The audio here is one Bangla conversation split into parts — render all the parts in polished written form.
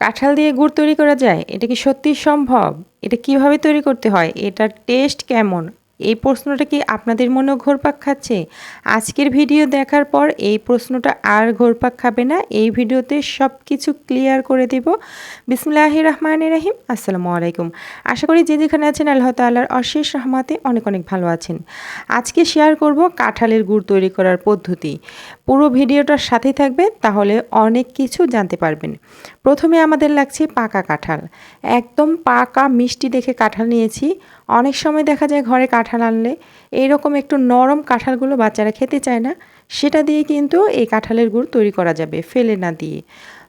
কাঁঠাল দিয়ে গুড় তৈরি করা যায়? এটা কি সত্যিই সম্ভব? এটা কিভাবে তৈরি করতে হয়? এটার টেস্ট কেমন? এই প্রশ্নটা কি আপনাদের মনেও ঘুরপাক খাচ্ছে? আজকের ভিডিও দেখার পর এই প্রশ্নটা আর ঘুরপাক খাবে না। এই ভিডিওতে সব কিছু ক্লিয়ার করে দেব। বিসমিল্লাহির রহমানির রহিম। আসসালামু আলাইকুম। আশা করি যে যেখানে আছেন আল্লাহ তাআলার অশেষ রহমতে অনেক অনেক ভালো আছেন। আজকে শেয়ার করব কাঁঠালের গুড় তৈরি করার পদ্ধতি। পুরো ভিডিওটার সাথেই থাকবেন, তাহলে অনেক কিছু জানতে পারবেন। প্রথমে আমাদের লাগছে পাকা কাঁঠাল। একদম পাকা মিষ্টি দেখে কাঁঠাল নিয়েছি। অনেক সময় দেখা যায় ঘরে কাঁঠাল আনলে এইরকম একটু নরম কাঁঠালগুলো বাচ্চারা খেতে চায় না, সেটা দিয়ে কিন্তু এই কাঁঠালের গুড় তৈরি করা যাবে ফেলে না দিয়ে।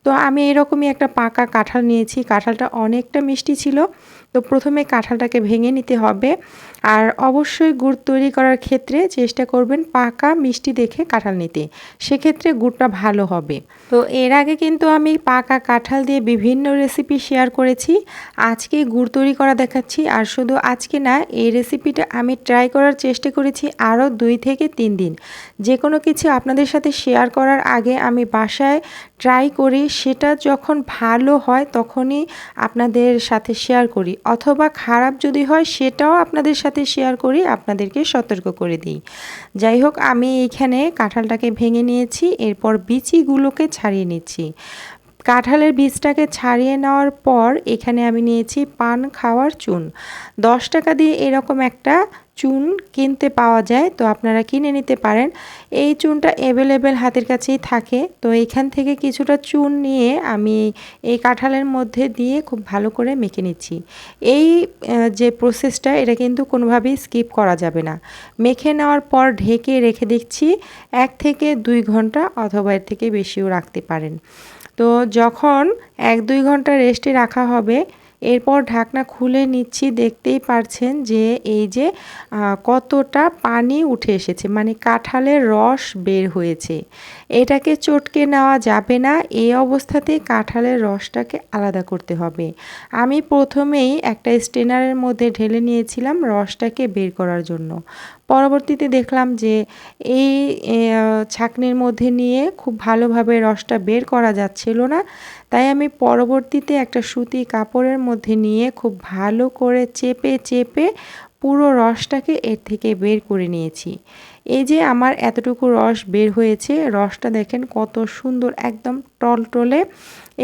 তো আমি এরকমই একটা পাকা কাঁঠাল নিয়েছি। কাঁঠালটা অনেকটা মিষ্টি ছিল। তো প্রথমে কাঁঠালটাকে ভেঙে নিতে হবে। আর অবশ্যই গুড় তৈরি করার ক্ষেত্রে চেষ্টা করবেন পাকা মিষ্টি দেখে কাঁঠাল নিতে, সেক্ষেত্রে গুড়টা ভালো হবে। তো এর আগে কিন্তু আমি পাকা কাঁঠাল দিয়ে বিভিন্ন রেসিপি শেয়ার করেছি। আজকে গুড় তৈরি করা দেখাচ্ছি। আর শুধু আজকে না, এই রেসিপিটা আমি ট্রাই করার চেষ্টা করেছি আরও 2 থেকে 3 দিন। যে কোনো কিছু আপনাদের সাথে শেয়ার করার আগে আমি বাসায় ট্রাই করি, সেটা যখন ভালো হয় তখনই আপনাদের সাথে শেয়ার করি, অথবা খারাপ যদি হয় সেটাও আপনাদের সাথে শেয়ার করি, আপনাদেরকে সতর্ক করে দিই। যাই হোক, আমি এইখানে কাঁঠালটাকে ভেঙে নিয়েছি, এরপর বিচিগুলোকে ছাড়িয়ে নিচ্ছি। কাঁঠালের বীজটাকে ছাড়িয়ে নেওয়ার পর এখানে আমি নিয়েছি পান খাওয়ার চুন। 10 টাকা দিয়ে এরকম একটা চুন কিনতে পাওয়া যায়, তো আপনারা কিনে নিতে পারেন। এই চুনটা অ্যাভেলেবেল হাতের কাছেই থাকে। তো এখান থেকে কিছুটা চুন নিয়ে আমি এই কাঁঠালের মধ্যে দিয়ে খুব ভালো করে মেখে নিচ্ছি। এই যে প্রসেসটা, এটা কিন্তু কোনোভাবেই স্কিপ করা যাবে না। মেখে নেওয়ার পর ঢেকে রেখে দিচ্ছি 1 থেকে 2 ঘন্টা, অথবা এর থেকে বেশিও রাখতে পারেন। তো যখন 1-2 ঘন্টা রেস্টে রাখা হবে, এরপর ঢাকনা খুলে নিচ্ছি। দেখতেই পারছেন যে এই যে কতটা পানি উঠে এসেছে, মানে কাঁঠালের রস বের হয়েছে। এটাকে চটকে নেওয়া যাবে না, এই অবস্থাতেই কাঁঠালের রসটাকে আলাদা করতে হবে। আমি প্রথমেই একটা স্ট্রেনারের মধ্যে ঢেলে নিয়েছিলাম রসটাকে বের করার জন্য। পরবর্তীতে দেখলাম যে এই ছাঁকনির মধ্যে নিয়ে খুব ভালোভাবে রসটা বের করা যাচ্ছিল না, তাই আমি পরবর্তীতে একটা সুতি কাপড়ের মধ্যে নিয়ে খুব ভালো করে চেপে চেপে পুরো রসটাকে এর থেকে বের করে নিয়েছি। এই যে আমার এতটুকু রস বের হয়েছে, রসটা দেখেন কত সুন্দর, একদম টলটলে।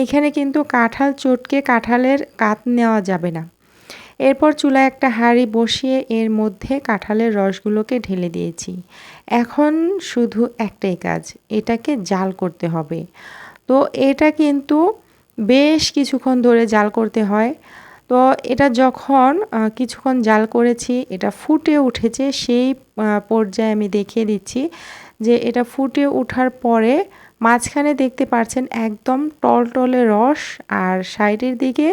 এখানে কিন্তু কাঁঠাল চটকে কাঁঠালের কাত নেওয়া যাবে না। এরপর চুলায় একটা হাঁড়ি বসিয়ে এর মধ্যে কাঁঠালের রসগুলোকে ঢেলে দিয়েছি। এখন শুধু একটাই কাজ, এটাকে জাল করতে হবে। তো এটা কিন্তু বেশ কিছুক্ষণ ধরে জাল করতে হয়। তো এটা যখন কিছুক্ষণ জাল করেছি, এটা ফুটে উঠেছে, সেই পর্যায়ে আমি দেখিয়ে দিচ্ছি যে এটা ফুটে ওঠার পরে মাঝখানে দেখতে পাচ্ছেন একদম টলটলে রস, আর সাইডের দিকে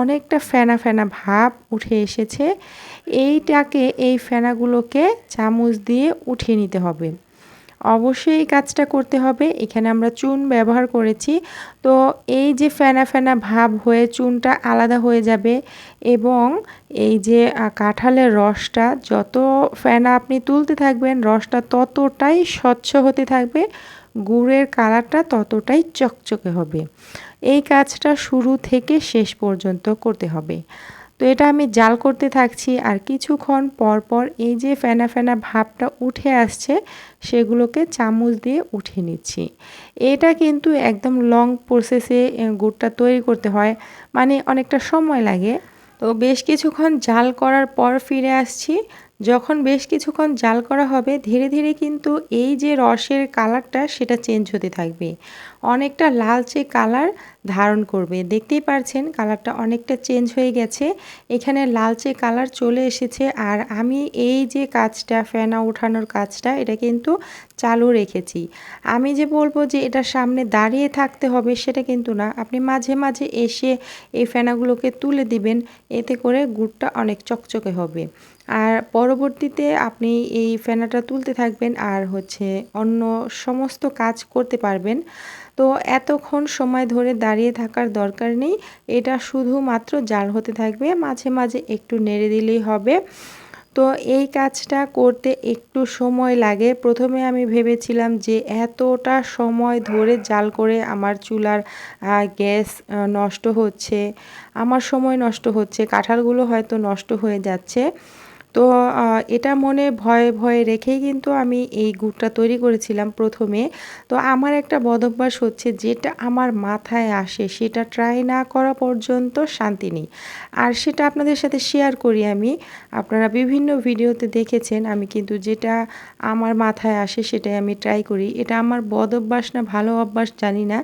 অনেকটা ফেনা ফেনা ভাব উঠে এসেছে। এই ফেনাগুলোকে চামচ দিয়ে উঠিয়ে নিতে হবে। অবশ্যই এই কাজটা করতে হবে। এখানে আমরা চুন ব্যবহার করেছি, তো এই যে ফেনা ফেনা ভাব হয়ে চুনটা আলাদা হয়ে যাবে, এবং এই যে কাঁঠালের রসটা, যত ফেনা আপনি তুলতে থাকবেন রসটা ততটাই স্বচ্ছ হতে থাকবে, গুড়ের কালারটা ততটাই চকচকে হবে। এই কাজটা শুরু থেকে শেষ পর্যন্ত করতে হবে। তো এটা আমি জাল করতে থাকছি, আর কিছুক্ষণ পর পর এই যে ফেনা ফেনা ভাবটা উঠে আসছে, সেগুলোকে চামচ দিয়ে উঠিয়ে নিচ্ছি। এটা কিন্তু একদম লং প্রসেসে গুড়টা তৈরি করতে হয়, মানে অনেকটা সময় লাগে। তো বেশ কিছুক্ষণ জাল করার পর ফিরে আসছি। যখন বেশ কিছুক্ষণ জাল করা হবে, ধীরে ধীরে কিন্তু এই যে রসের কালারটা, সেটা চেঞ্জ হতে থাকবে, অনেকটা লালচে কালার ধারণ করবে। দেখতেই পারছেন কালারটা অনেকটা চেঞ্জ হয়ে গেছে, এখানে লালচে কালার চলে এসেছে। আর আমি এই যে কাজটা, ফেনা উঠানোর কাজটা, এটা কিন্তু চালু রেখেছি। আমি যে বলবো যে এটা সামনে দাঁড়িয়ে থাকতে হবে, সেটা কিন্তু না। আপনি মাঝে মাঝে এসে এই ফেনাগুলোকে তুলে দিবেন, এতে করে গুড়টা অনেক চকচকে হবে। আর পরবর্তীতে আপনি এই ফেনাটা তুলতে থাকবেন, আর অন্য সমস্ত কাজ করতে পারবেন। তো এতক্ষণ সময় ধরে দাঁড়িয়ে থাকার দরকার নেই, এটা শুধুমাত্র জাল হতে থাকবে, মাঝে মাঝে একটু নেড়ে দিলেই হবে। তো এই কাজটা করতে একটু সময় লাগে। প্রথমে আমি ভেবেছিলাম যে এতটা সময় ধরে জাল করে আমার চুলার গ্যাস নষ্ট হচ্ছে, আমার সময় নষ্ট হচ্ছে, কাঁঠালগুলো হয়তো নষ্ট হয়ে যাচ্ছে। তো এটা মনে ভয়ে ভয়ে রেখেই কিন্তু আমি এই গুড়টা তৈরি করেছিলাম প্রথমে। তো আমার একটা বদভ্যাস হচ্ছে, যেটা আমার মাথায় আসে সেটা ট্রাই না করা পর্যন্ত শান্তি নেই। আর সেটা আপনাদের সাথে শেয়ার করি আমি। আপনারা বিভিন্ন ভিডিওতে দেখেছেন আমি কিন্তু যেটা আমার মাথায় আসে সেটাই আমি ট্রাই করি। এটা আমার বদভ্যাস না ভালো অভ্যাস জানি না।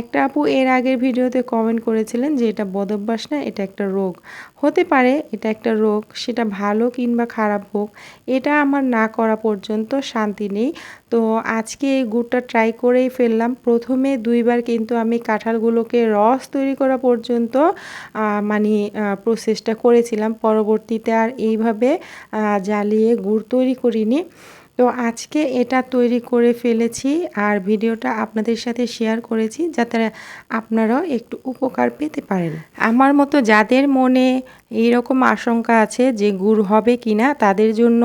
একটা আপু এর আগের ভিডিওতে কমেন্ট করেছিলেন যে এটা বদভ্যাস না, এটা একটা রোগ। হতে পারে এটা একটা রোগ, সেটা ভালো কিংবা খারাপ হোক, এটা আমার না করা পর্যন্ত শান্তি নেই। তো আজকে এই গুড়টা ট্রাই করেই ফেললাম। প্রথমে ২ বার কিন্তু আমি কাঁঠালগুলোকে রস তৈরি করা পর্যন্ত মানে প্রসেসটা করেছিলাম। পরবর্তীতে আর এইভাবে জ্বালিয়ে গুড় তৈরি করিনি। তো আজকে এটা তৈরি করে ফেলেছি আর ভিডিওটা আপনাদের সাথে শেয়ার করেছি যাতে আপনারাও একটু উপকার পেতে পারেন। আমার মতো যাদের মনে এইরকম আশঙ্কা আছে যে গুড় হবে কিনা, তাদের জন্য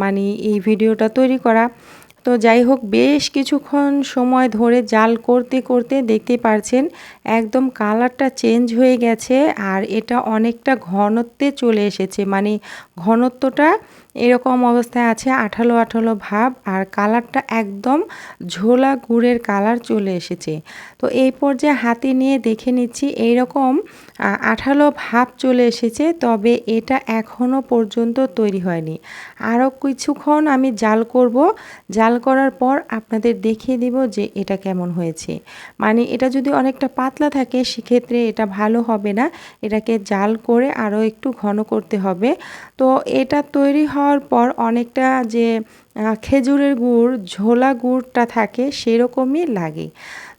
মানে এই ভিডিওটা তৈরি করা। তো যাই হোক, বেশ কিছুক্ষণ সময় ধরে জাল করতে করতে দেখতে পারছেন একদম কালারটা চেঞ্জ হয়ে গেছে আর এটা অনেকটা ঘনত্বে চলে এসেছে। মানে ঘনত্বটা এরকম অবস্থায় আছে, আঠালো আঠালো ভাব, আর কালারটা একদম ঝোলা গুড়ের কালার চলে এসেছে। তো এই পর্যায়ে হাতে নিয়ে দেখে নিচ্ছি এইরকম আঠালো ভাব চলে এসেছে, তবে এটা এখনও পর্যন্ত তৈরি হয়নি। আরও কিছুক্ষণ আমি জাল করব। জাল করার পর আপনাদের দেখিয়ে দিব যে এটা কেমন হয়েছে। মানে এটা যদি অনেকটা পাতলা থাকে সেক্ষেত্রে এটা ভালো হবে না, এটাকে জাল করে আরও একটু ঘন করতে হবে। তো এটা তৈরি হওয়ার পর অনেকটা যে খেজুরের গুড় ঝোলা গুড়টা থাকে সেরকমই লাগে।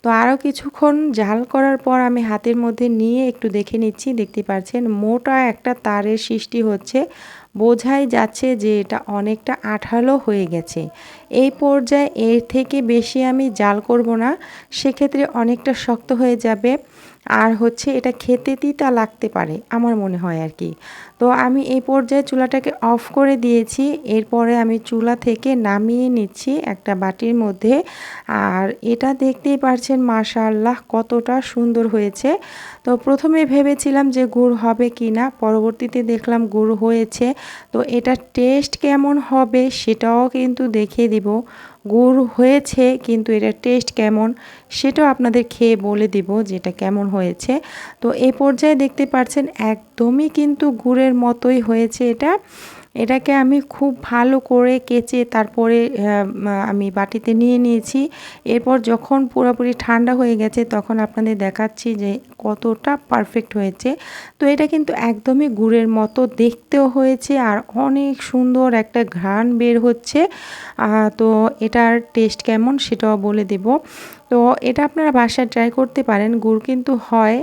তো আরও কিছুক্ষণ জাল করার পর আমি হাতের মধ্যে নিয়ে একটু দেখে নিচ্ছি। দেখতে পাচ্ছেন মোটা একটা তারের সৃষ্টি হচ্ছে, বোঝাই যাচ্ছে যে এটা অনেকটা আঠালো হয়ে গেছে। এই পর্যায়ে এর থেকে বেশি আমি জাল করব না, সেক্ষেত্রে অনেকটা শক্ত হয়ে যাবে আর হচ্ছে এটা খেতে তিতা লাগতে পারে আমার মনে হয় আর কি। তো আমি এই পর্যায়ে চুলাটাকে অফ করে দিয়েছি। এরপরে আমি চুলা থেকে নামিয়ে নিচ্ছি একটা বাটির মধ্যে। আর এটা দেখতেই পারছেন মাশাআল্লাহ কতটা সুন্দর হয়েছে। তো প্রথমে ভেবেছিলাম যে গুড় হবে কি না, পরবর্তীতে দেখলাম গুড় হয়েছে। তো এটা টেস্ট কেমন হবে সেটাও কিন্তু দেখিয়ে দিব। গুড় হয়েছে কিন্তু এটা টেস্ট কেমন সেটাও আপনাদের খেয়ে বলে দিব যে এটা কেমন হয়েছে। তো এই পর্যায়ে দেখতে পাচ্ছেন একদমই কিন্তু গুড়ের মতোই হয়েছে এটা। এটাকে আমি খুব ভালো করে কেচে তারপরে আমি বাটিতে নিয়ে নিয়েছি। এরপর যখন পুরোপুরি ঠান্ডা হয়ে গেছে তখন আপনাদের দেখাচ্ছি যে কতটা পারফেক্ট হয়েছে। তো এটা কিন্তু একদমই গুড়ের মতো দেখতেও হয়েছে আর অনেক সুন্দর একটা ঘ্রাণ বের হচ্ছে। তো এটার টেস্ট কেমন সেটাও বলে দেব। তো এটা আপনারা বাসায় ট্রাই করতে পারেন, গুড় কিন্তু হয়।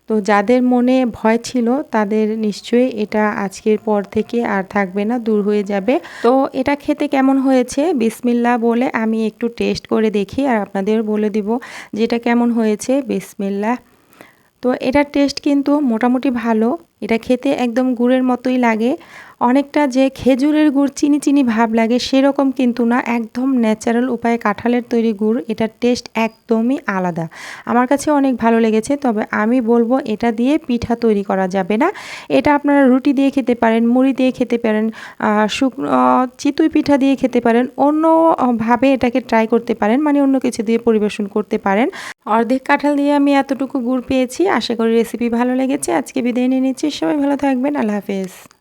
তো যাদের মনে ভয় ছিল তাদের নিশ্চয়ই এটা আজকের পর থেকে আর থাকবে না, দূর হয়ে যাবে। তো এটা খেতে কেমন হয়েছে বিসমিল্লাহ বলে আমি একটু টেস্ট করে দেখি আর আপনাদের বলে দিব যে এটা কেমন হয়েছে। বিসমিল্লাহ। তো এটার টেস্ট কিন্তু মোটামুটি ভালো। এটা খেতে একদম গুড়ের মতোই লাগে। অনেকটা যে খেজুরের গুড় চিনি চিনি ভাব লাগে সেরকম কিন্তু না, একদম ন্যাচারাল উপায়ে কাঁঠালের তৈরি গুড়। এটার টেস্ট একদমই আলাদা, আমার কাছে অনেক ভালো লেগেছে। তবে আমি বলবো এটা দিয়ে পিঠা তৈরি করা যাবে না। এটা আপনারা রুটি দিয়ে খেতে পারেন, মুড়ি দিয়ে খেতে পারেন, শুকনো চিতই পিঠা দিয়ে খেতে পারেন, অন্যভাবে এটাকে ট্রাই করতে পারেন, মানে অন্য কিছু দিয়ে পরিবেশন করতে পারেন। অর্ধেক কাঁঠাল দিয়ে আমি এতটুকু গুড় পেয়েছি। আশা করি রেসিপি ভালো লেগেছে। আজকে বিদায় নিয়ে নিচ্ছি। সবাই ভালো থাকবেন। আল্লাহ হাফেজ।